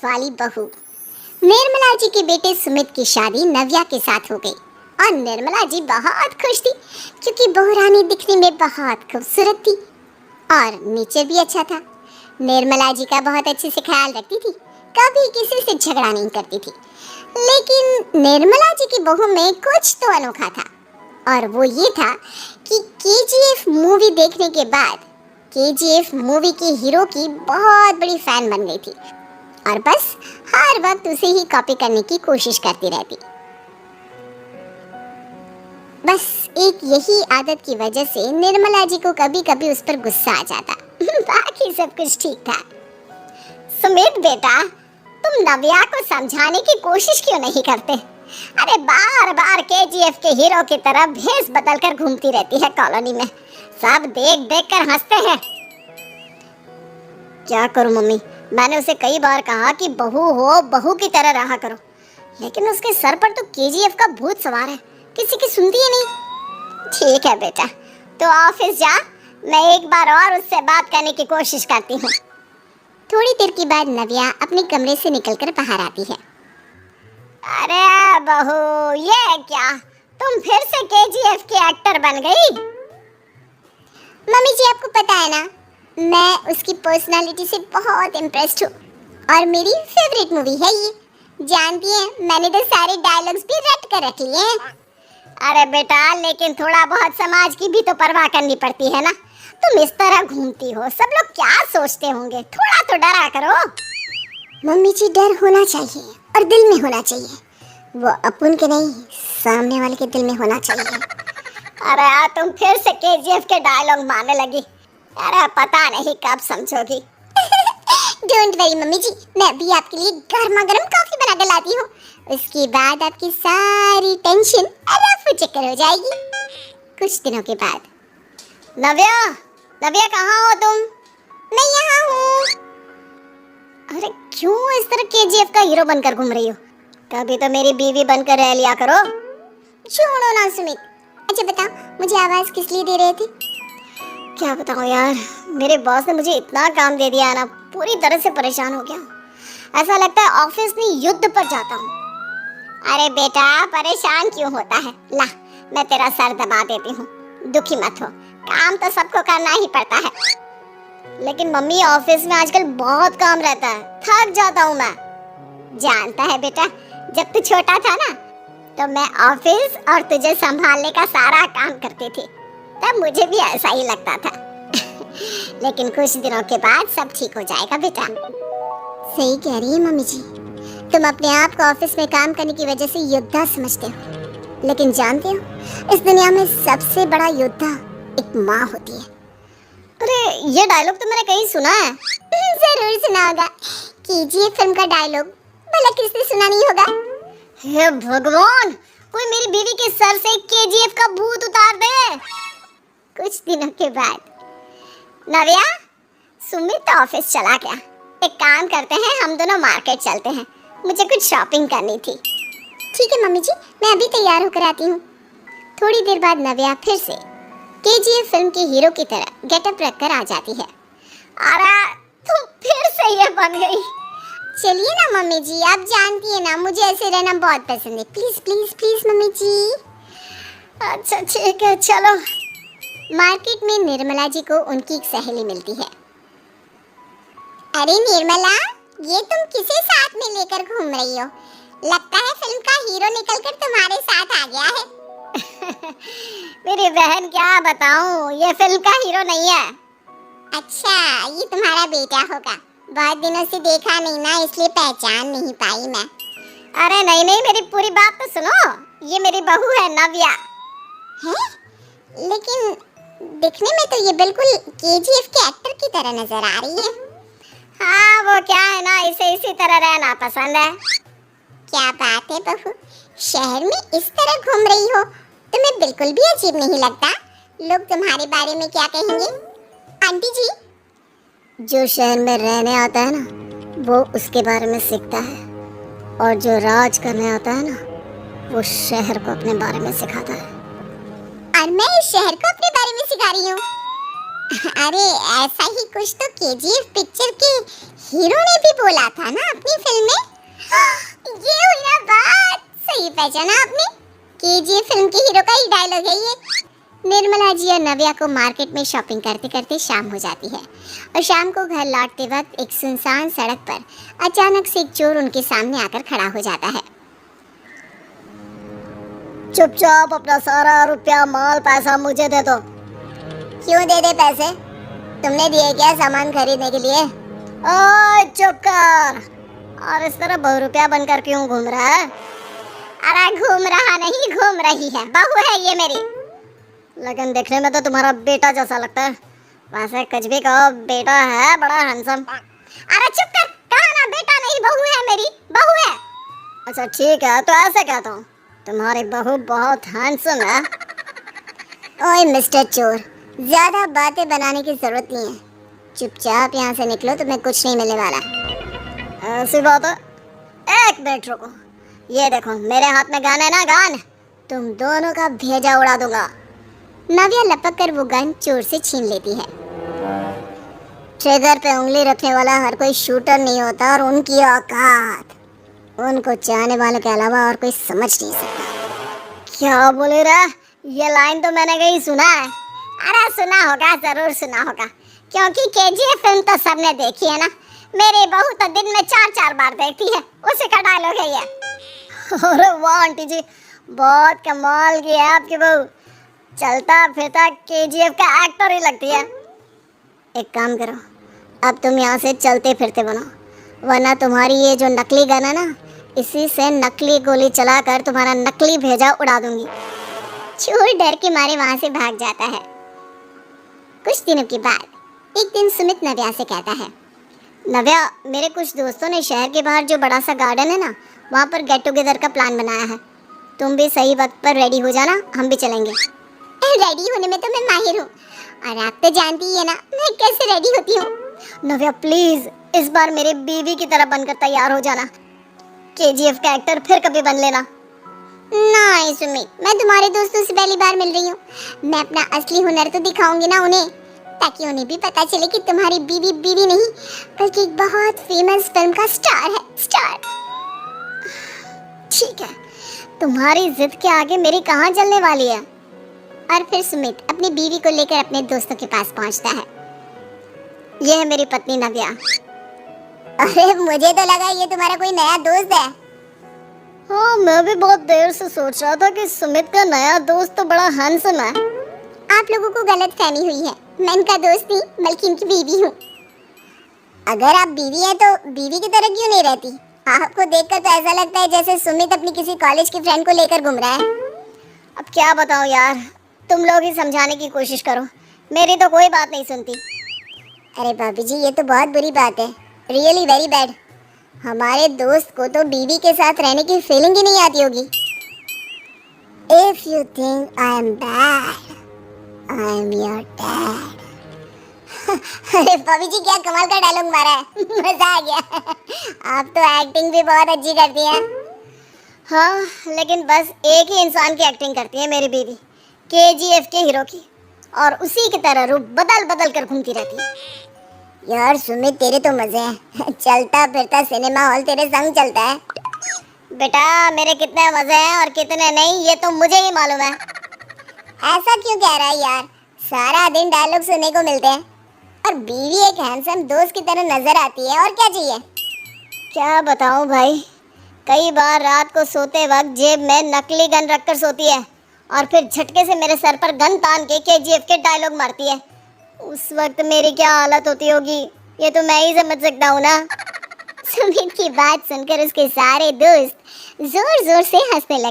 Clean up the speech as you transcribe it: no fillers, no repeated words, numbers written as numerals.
वाली बहू। निर्मला जी के बेटे सुमित की शादी नव्या के साथ हो गई और निर्मला जी बहुत खुश थी क्योंकि बहू रानी दिखने में बहुत खूबसूरत थी और नेचर भी अच्छा था। निर्मला जी का बहुत अच्छे से ख्याल रखती थी, कभी किसी से झगड़ा नहीं करती थी। लेकिन निर्मला जी की बहू में कुछ तो अनोखा था और वो ये था कि केजीएफ मूवी देखने के बाद केजीएफ मूवी के हीरो की बहुत बड़ी फैन बन गई थी और बस हर वक्त उसे ही कॉपी करने की कोशिश करती रहती। बस एक यही आदत की वजह से निर्मला जी को कभी कभी उस पर गुस्सा आ जाता। बाकी सब कुछ ठीक था। सुमित बेटा, तुम नव्या को समझाने की कोशिश क्यों नहीं करते? अरे बार बार केजीएफ के हीरो की तरह भेष बदलकर घूमती रहती है कॉलोनी में, सब देख देख कर हंसते हैं। क्या करूं मम्मी, मैंने उसे कई बार कहा कि बहू हो, बहू की तरह रहा करो, लेकिन उसके सर पर तो केजीएफ का भूत सवार है, किसी की सुनती ही नहीं। ठीक है बेटा, तो ऑफिस जा, मैं एक बार और उससे बात करने की कोशिश करती हूँ। थोड़ी देर के बाद नव्या अपने कमरे से निकलकर बाहर आती है। अरे बहू, ये क्या, तुम फिर से केजीएफ के एक्टर बन गई? मम्मी जी, आपको पता है ना, मैं उसकी पर्सनालिटी से बहुत इम्प्रेस्ड हूँ और मेरी फेवरेट मूवी है ये। जानती हैं, मैंने तो सारे डायलॉग्स भी रट कर रख लिए हैं। अरे बेटा, लेकिन थोड़ा बहुत समाज की भी तो परवाह करनी पड़ती है ना। तुम इस तरह घूमती हो, सब लोग क्या सोचते होंगे, थोड़ा तो डरा करो। मम्मी जी, डर होना चाहिए और दिल में होना चाहिए, वो अपन के नहीं, सामने वाले के दिल में होना चाहिए। अरे यार, तुम फिर से केजीएफ के डायलॉग मारने लगी। अरे पता नहीं कब समझोगी। डोंट वरी मम्मी जी, मैं अभी आपके लिए गर्मा गर्म कॉफी बना कर लाती हूँ, उसके बाद आपकी सारी टेंशन रफू चक्कर हो जाएगी। कुछ दिनों के बाद। नव्या, नव्या कहाँ हो तुम? मैं यहाँ हूँ। अरे क्यों इस तरह केजीएफ का हीरो बनकर घूम रही हो? कभी तो मेरी बीवी बनकर रह लिया करो। छोड़ो ना सुमित। अच्छा बताओ, मुझे आवाज किस लिए दे रहे थे? क्या बताऊँ यार, मेरे बॉस ने मुझे इतना काम दे दिया है ना, पूरी तरह से परेशान हो गया। ऐसा लगता है ऑफिस में युद्ध पर जाता हूँ। अरे बेटा, परेशान क्यों होता है? ला, मैं तेरा सर दबा देती हूँ, दुखी मत हो, काम तो सबको करना ही पड़ता है। लेकिन मम्मी, ऑफिस में आजकल बहुत काम रहता है, थक जाता हूँ मैं। जानता है बेटा, जब तू छोटा था ना, तो मैं ऑफिस और तुझे संभालने का सारा काम करती थी, तब मुझे भी ऐसा ही लगता था। लेकिन कुछ दिनों के बाद सब ठीक हो जाएगा बेटा। सही कह रही है मम्मी जी, तुम अपने आप को ऑफिस में काम करने की वजह से योद्धा समझते हो, लेकिन जानते हो, इस दुनिया में सबसे बड़ा योद्धा एक माँ होती है। अरे ये डायलॉग तो मैंने कहीं सुना है। जरूर सुना होगा, केजीएफ फिल्म का डायलॉग, भला किसने सुना नहीं होगा? हे भगवान, कोई मेरी बीवी के सर से केजीएफ का भूत उतार दे। कुछ दिनों के बाद। नव्या, सुमित तो ऑफिस चला गया, एक काम करते हैं, हम दोनों मार्केट चलते हैं, मुझे कुछ शॉपिंग करनी थी। ठीक है मम्मी जी, मैं अभी तैयार होकर आती हूँ। थोड़ी देर बाद नव्या फिर से केजीएफ फिल्म के हीरो की तरह गेटअप रखकर आ जाती है। अरे तुम फिर से ये बन गई। चलिए ना मम्मी जी, आप जानती है ना, मुझे ऐसे रहना बहुत पसंद है। प्लीज प्लीज प्लीज मम्मी जी। अच्छा ठीक है, चलो। मार्केट में निर्मला जी को उनकी एक सहेली मिलती है। अरे निर्मला, ये तुम किसे साथ में लेकर घूम रही हो? लगता है फिल्म का हीरो निकलकर तुम्हारे साथ आ गया है। मेरी बहन, क्या बताऊं, ये फिल्म का हीरो नहीं है। अच्छा, ये तुम्हारा बेटा होगा, बहुत दिनों से देखा नहीं ना, इसलिए पहचान नहीं पाई मैं। अरे नहीं नहीं, मेरी पूरी बात तो सुनो, ये मेरी बहू है नव्या। हैं? लेकिन दिखने में तो ये बिल्कुल केजीएफ के एक्टर की तरह नजर आ रही है। हाँ, वो क्या है ना, इसे इसी तरह रहना पसंद है। क्या बात है बहू, शहर में इस तरह घूम रही हो, तुम्हें बिल्कुल भी अजीब नहीं लगता? लोग तुम्हारे बारे में क्या कहेंगे? आंटी जी, जो शहर में रहने आता है ना, वो उसके बारे में सीखता है, और जो राज करने आता है ना, वो शहर को अपने बारे में सिखाता है। और मैं इस शहर को अपने बारे में सिखा रही हूँ। अरे ऐसा ही कुछ तो केजीएफ पिक्चर के हीरो ने भी बोला था ना अपनी फिल्म में। ये हुई ना बात, सही पहचाना आपने। केजीएफ फिल्म के हीरो का ही डायलॉग है ये। निर्मला जी और नव्या को मार्केट में शॉपिंग करते करते शाम हो जाती है और शाम को घर लौटते वक्त एक सुनसान सड़क पर अचानक से एक चोर उनके सामने आकर खड़ा हो जाता है। चुपचाप अपना सारा रुपया माल पैसा मुझे दे दो। क्यों दे दे पैसे? तुमने दिए क्या सामान खरीदने के लिए? ओए चुप कर। और इस तरह बहुरुपया बनकर क्यों घूम रहा है? अरे घूम रहा नहीं, घूम रही है, बहू है ये मेरी। लेकिन देखने में तो तुम्हारा बेटा जैसा लगता है। वैसे कुछ भी कहो, बेटा है बड़ा हैंडसम। अरे चुप कर, कहा ना बेटा नहीं, बहू है मेरी, बहू है। अच्छा ठीक है, तो ऐसे कहता हूँ, तुम्हारी बहू बहुत हैंडसम है। ओए मिस्टर चोर, ज्यादा बातें बनाने की जरूरत नहीं है। चुपचाप यहाँ से निकलो, तुम्हें कुछ नहीं मिलने वाला। ऐसी बात है? एक मिनट रुको, ये देखो मेरे हाथ में गन है ना, गन। तुम दोनों का भेजा उड़ा दूंगा। नव्या लपक कर वो गन चोर से छीन लेती है। ट्रिगर पे उंगली रखने वाला हर कोई शूटर नहीं होता और उनकी औकात उनको चाहने वालों के अलावा और कोई समझ नहीं सकता। क्या बोले रे? ये लाइन तो मैंने कहीं सुना है। अरे सुना होगा, जरूर सुना होगा, क्योंकि केजीएफ फिल्म तो सबने देखी है ना। मेरी बहू तो दिन में 4-4 बार देखती है, उसी का डायलॉग है ये। अरे वाह आंटी जी, बहुत कमाल की है आपकी बहू। चलता फिरता केजीएफ का एक्टर ही लगती है। एक काम करो, अब तुम यहाँ से चलते फिरते बनो, वरना तुम्हारी ये जो नकली गन है ना, इसी से नकली गोली चलाकर तुम्हारा नकली भेजा उड़ा दूंगी। चोर डर के मारे वहाँ से भाग जाता है। कुछ दिनों के बाद एक दिन सुमित नव्या से कहता है, नव्या मेरे कुछ दोस्तों ने शहर के बाहर जो बड़ा सा गार्डन है ना, वहाँ पर गेट टुगेदर का प्लान बनाया है। तुम भी सही वक्त पर रेडी हो जाना, हम भी चलेंगे। रेडी होने में तो मैं माहिर हूँ, और आप तो जानती ही है ना मैं कैसे रेडी होती हूँ। नव्या प्लीज इस बार मेरे बीवी की तरह बनकर तैयार हो जाना। केजीएफ का एक्टर फिर कभी बन लेना। नहीं सुमित, मैं तुम्हारे दोस्तों से पहली बार मिल रही हूँ। मैं अपना असली हुनर तो दिखाऊंगी ना उन्हें, ताकि उन्हें भी पता चले कि तुम्हारी बीवी बीवी नहीं बल्कि एक बहुत फेमस फिल्म का स्टार है, स्टार। ठीक है, तुम्हारी जिद के आगे मेरी कहाँ चलने वाली है। और फिर सुमित अपनी बीवी को लेकर अपने दोस्तों के पास पहुँचता है। यह है मेरी पत्नी नव्या। अरे मुझे तो लगा ये तुम्हारा कोई नया दोस्त है। हाँ, मैं भी बहुत देर से सोच रहा था कि सुमित का नया दोस्त तो बड़ा हैंडसम है। आप लोगों को गलत फहमी हुई है, मैं इनका दोस्त नहीं बल्कि इनकी बीवी हूँ। अगर आप बीवी हैं तो बीवी की तरह क्यों नहीं रहती? आपको देखकर तो ऐसा लगता है जैसे सुमित अपनी किसी कॉलेज की फ्रेंड को लेकर घूम रहा है। अब क्या बताऊँ यार, तुम लोग ही समझाने की कोशिश करो, मेरी तो कोई बात नहीं सुनती। अरे भाभी जी, ये तो बहुत बुरी बात है, रियली वेरी बैड। हमारे दोस्त को तो बीवी के साथ रहने की फीलिंग ही नहीं आती होगी। If you think I am bad, I am your dad. अरे भाभी जी क्या कमाल का डायलॉग मारा है, मजा आ गया। आप तो एक्टिंग भी बहुत अच्छी करती हैं। हाँ, लेकिन बस एक ही इंसान की एक्टिंग करती है मेरी बीवी, केजीएफ के हीरो की, और उसी की तरह रूप बदल बदल कर घूमती रहती है। यार सुमित तेरे तो मजे हैं, चलता फिरता सिनेमा हॉल तेरे संग चलता है। बेटा मेरे कितने मजे हैं और कितने नहीं ये तो मुझे ही मालूम है। ऐसा क्यों कह रहा है यार, सारा दिन डायलॉग सुनने को मिलते हैं और बीवी एक हैंडसम दोस्त की तरह नजर आती है, और क्या चाहिए। क्या बताऊं भाई, कई बार रात को सोते वक्त जेब में नकली गन रखकर सोती है और फिर झटके से मेरे सर पर गन तान के केजीएफ के डायलॉग मारती है। उस वक्त मेरी क्या हालत होती होगी ये तो मैं ही समझ सकता हूँ ना। सुमित की बात सुनकर उसके सारे दोस्त जोर जोर से हंसने लगे।